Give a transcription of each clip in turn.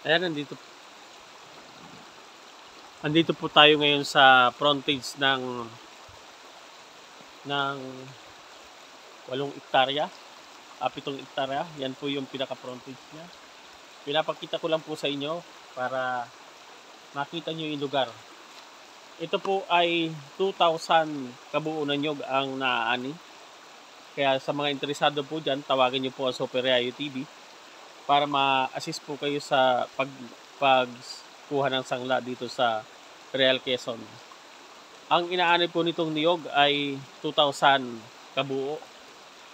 Ayan, andito po tayo ngayon sa frontage ng 8 hektarya, 7 hektarya. Yan po yung pinaka-frontage niya. Pinapakita ko lang po sa inyo para makita nyo yung lugar. Ito po ay 2,000 kabuo na nyog ang naaani. Kaya sa mga interesado po dyan, tawagin nyo po ang Super Yayo TV para ma-assist po kayo sa pagkuha ng sangla dito sa Real Quezon. Ang inaani po nitong niyog ay 2,000 kabuo.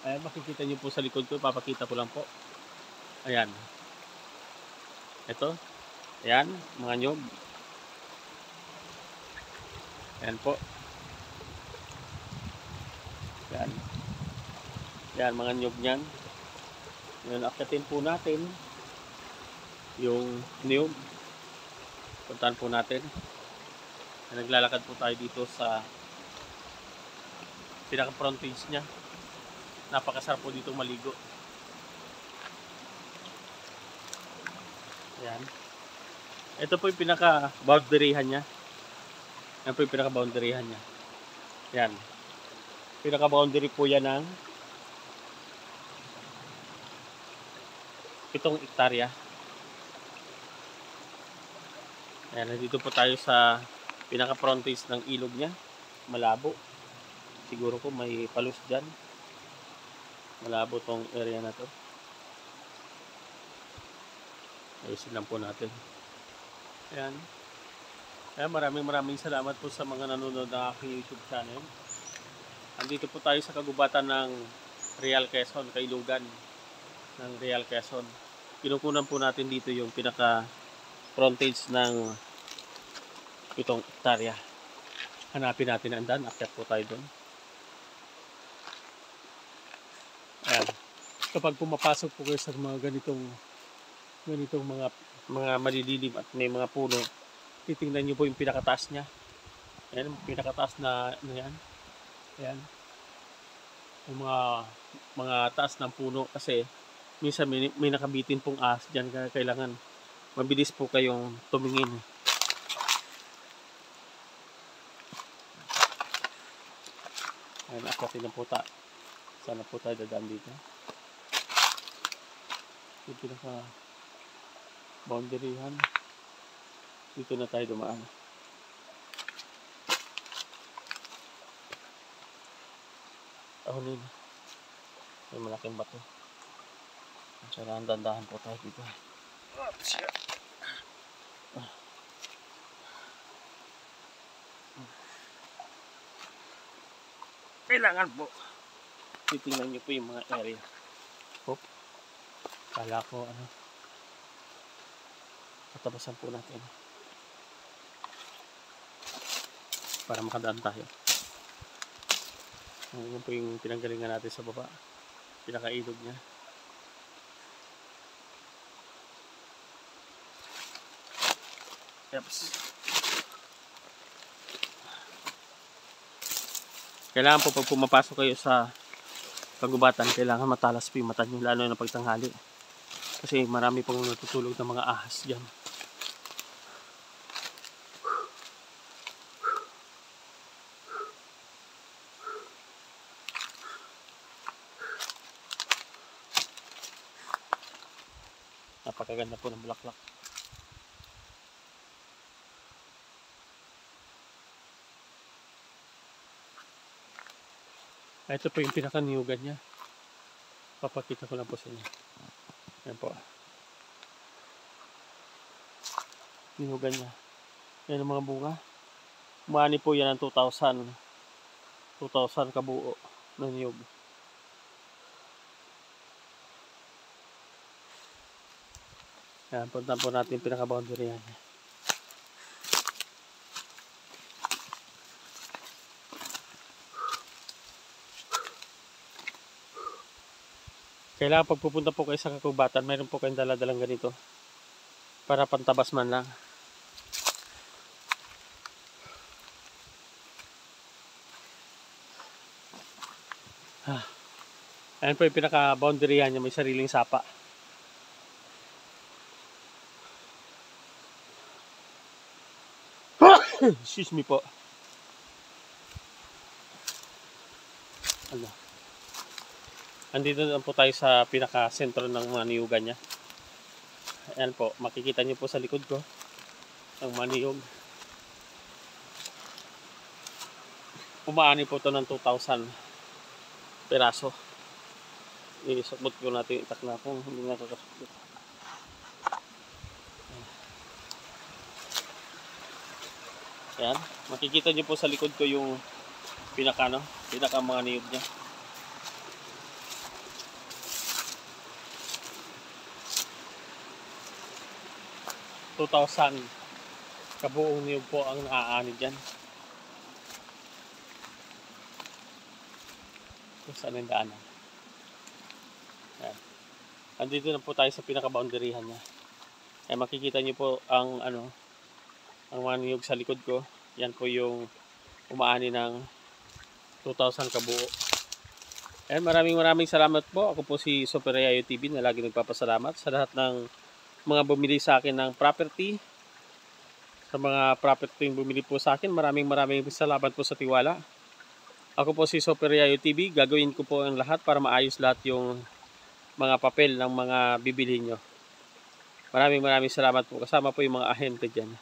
Ayan, makikita nyo po sa likod ko. Papakita ko lang po. Ayan. Ito. Ayan, mga niyog. Ayan po. Ayan. Ayan, mga niyog niyan. Ngayon, akyatin po natin yung niyog. Puntahan po natin. Naglalakad po tayo dito sa pinaka-frontage niya. Napakasarap po dito maligo. Ayan. Ito po yung pinaka-boundaryhan niya. Yan po yung pinaka-boundaryhan niya. Ayan. Pinaka-boundary po yan ng 7 hektarya. Ayan, nandito po tayo sa pinaka-frontage ng ilog niya. Malabo. Siguro ko may palus dyan. Malabo tong area na to. Ayusin lang po natin. Ayan. Ayan, maraming salamat po sa mga nanonood ng aking YouTube channel. Andito po tayo sa kagubatan ng Real Quezon, Kailugan ng Real Quezon. Kinukunan po natin dito yung pinaka-frontage ng 7 hektarya. Hanapin natin ang daan. Akyat po tayo doon. Ayan. Kapag pumapasok po kayo sa mga ganitong mga madidilim at may mga puno, titingnan nyo po yung pinakataas niya. Ayan, pinakataas na yan. Ayan. Yung mga taas ng puno kasi minsan may nakabitin pong ahas dyan. Kaya kailangan mabilis po kayong tumingin. Ayan, akwatin na po tayo. Sana po tayo dadaan dito. Yung pinaka boundaryhan. Dito na tayo dumaan. Ahonin. May malaking bato. Kailangan dandahan po tayo dito. Kailangan po titingnan nyo po yung mga area. Hop. Kala ko patabasan po natin para makadaan tayo. Yun po yung pinanggalingan natin sa baba. Pinakailog niya. Yaps. Kailangan po pag pumapasok kayo sa kagubatan, kailangan matalas po yung mata nyo, lalo na pagtanghali. Kasi marami pong natutulog ng mga ahas dyan. Napakaganda po ng bulaklak. Ito po yung pinaka-niyugan niya. Papakita ko lang po sa inyo. Ayan po. Niyugan niya. Yan ang mga bunga. Umani po yan ng 2,000 kabuo na niyug. Ayan, punta po natin yung pinaka-boundary yan. Kailangan pag pupunta po kayo sa kagubatan, mayroon po kayong daladalang ganito para pantabas man lang. Ayan po yung pinaka-boundary yan, may sariling sapa. Excuse me po. Ano? Andito na po tayo sa pinaka-sentro ng mga niyugan niya. Ayan po, makikita niyo po sa likod ko ang maniyog. Umaani po ito ng 2,000 peraso. Isakbot po natin itak na kung hindi nakakasakbot. Ayan, makikita niyo po sa likod ko yung pinaka mga niyog niya. $2,000 kabuong niyog po ang naaani dyan. Kung saan yung daanan. Ayan. Andito na po tayo sa pinaka-boundaryhan niya. Ayan, makikita niyo po ang ang mga niyog sa likod ko. Yan po yung umaani ng 2,000 kabuo. Ayan, maraming salamat po. Ako po si Super Yayo TV na lagi nagpapasalamat sa lahat ng mga bumili sa akin ng property. Sa mga property yung bumili po sa akin, maraming salamat po sa tiwala. Ako po si Super Yayo TV. Gagawin ko po ang lahat para maayos lahat yung mga papel ng mga bibilhin nyo. Maraming salamat po. Kasama po yung mga ahente dyan.